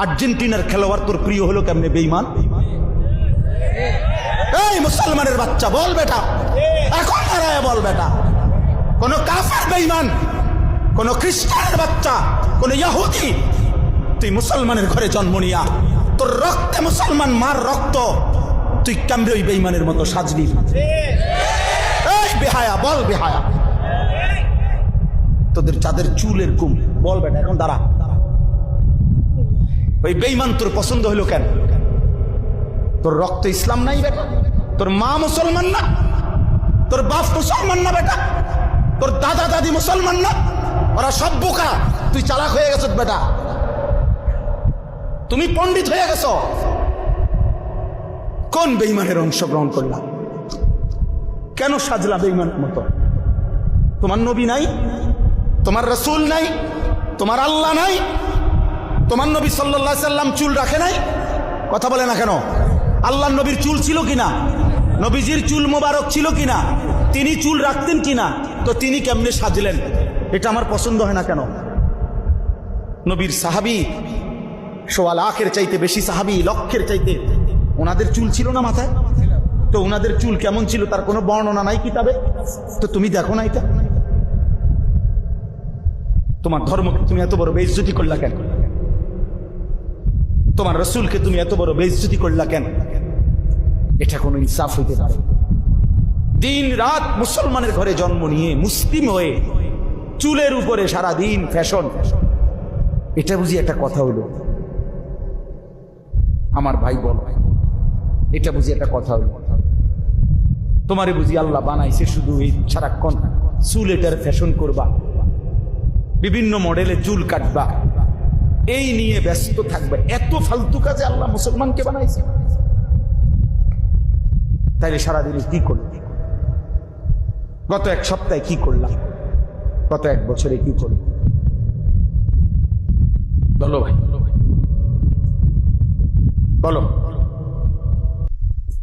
আর্জেন্টিনার খেলোয়াড় তোর প্রিয় হলো কেমনে বেঈমান? এই মুসলমানের বাচ্চা বল বেটা, এখন দাঁড়ায় বল বেটা। কোন কাফের বেঈমান, কোন খ্রিস্টানের বাচ্চা, কোন ইহুদি, তুই মুসলমানের ঘরে জন্ম নিয়া তোর রক্তে মুসলমান মার রক্ত, তুই কেমনে ওই বেঈমানের মতো সাজবি? এই বেহায়া বল বেহায়া, তোদের যাদের চুল এরকম বল বেটা, এখন দাঁড়া। ওই বেঈমান তোর পছন্দ হলো কেন? তোর রক্ত ইসলাম নাই বেটা, তোর মা মুসলমান না, তোর বাপ মুসলমান না বেটা, তোর দাদা দাদি মুসলমান না, ওরা সব বোকা, তুই চালাক হয়ে গেছ বেটা, তুমি পণ্ডিত হয়ে গেছ। কোন বেঈমানের অংশগ্রহণ করলাম? কেন সাজলা বেঈমানের মতো? তোমার নবী নাই, তোমার রাসূল নাই, তোমার আল্লাহ নাই, তোমার নবী সাল্লাল্লাহু আলাইহি সাল্লাম চুল রাখে নাই? কথা বলে না কেন? আল্লাহর নবীর চুল ছিল কিনা? নবীজির চুল মোবারক ছিল কিনা? তিনি চুল রাখতেন কিনা? তো তিনি কেমনে সাজলেন? এটা আমার পছন্দ হয় না কেন? নবীর সাহাবী সোয়া লাখের চাইতে বেশি সাহাবী, লক্ষের চাইতে, ওনাদের চুল ছিল না মাথায়? তো ওনাদের চুল কেমন ছিল তার কোনো বর্ণনা নাই কিতাবে? তো তুমি দেখো না এটা? তোমার ধর্মকে তুমি এত বড় বেইজ্জতি করলা কেন? তোমার রাসূলকে তুমি এত বড় বেইজ্জতি করলা কেন? এটা কোনো ইনসাফ হইতে পারে? দিন রাত মুসলমানের ঘরে জন্ম নিয়ে মুসলিম হয়ে চুলের উপরে সারা দিন ফ্যাশন, এটা বুঝি একটা কথা হলো? আমার ভাই বল, এটা বুঝি একটা কথা হলো? তোমারে বুঝি আল্লাহ বানাইছে শুধু এই সারাক্ষণ চুল এটার ফ্যাশন করবা, বিভিন্ন মডেলে চুল কাটবা, এই নিয়ে ব্যস্ত থাকবে? এত ফালতু কাজে আল্লাহ মুসলমানকে বানাইছে? তাইলে সারাদিনে কি করল? গত এক সপ্তাহে কি করলাম? গত এক বছরে কি করল? বলো ভাই, বলো।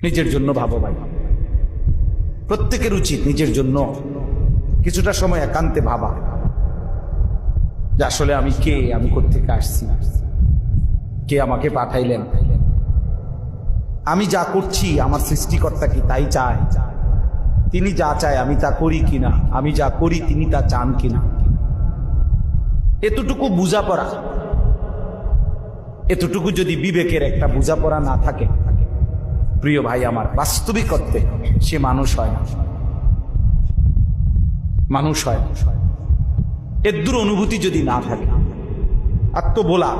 নিজের জন্য ভাবো ভাই, প্রত্যেকের উচিত নিজের জন্য কিছুটা সময় একান্তে ভাবা যে আসলে আমি কে, আমি কোত্থেকে আসছি, কে আমাকে পাঠাইলেন, আমি যা করছি আমার সৃষ্টিকর্তা কি তাই চায়? তিনি যা চায় আমি তা করি কিনা, আমি যা করি তিনি তা চান কিনা? এতটুকু বোঝাপড়া, এতটুকু যদি বিবেকের একটা বোঝাপড়া না থাকে, প্রিয় ভাই আমার, বাস্তবিক অর্থে সে মানুষ হয় না, মানুষ হয়। এর দূর অনুভূতি যদি না থাকে, আত্মবোলা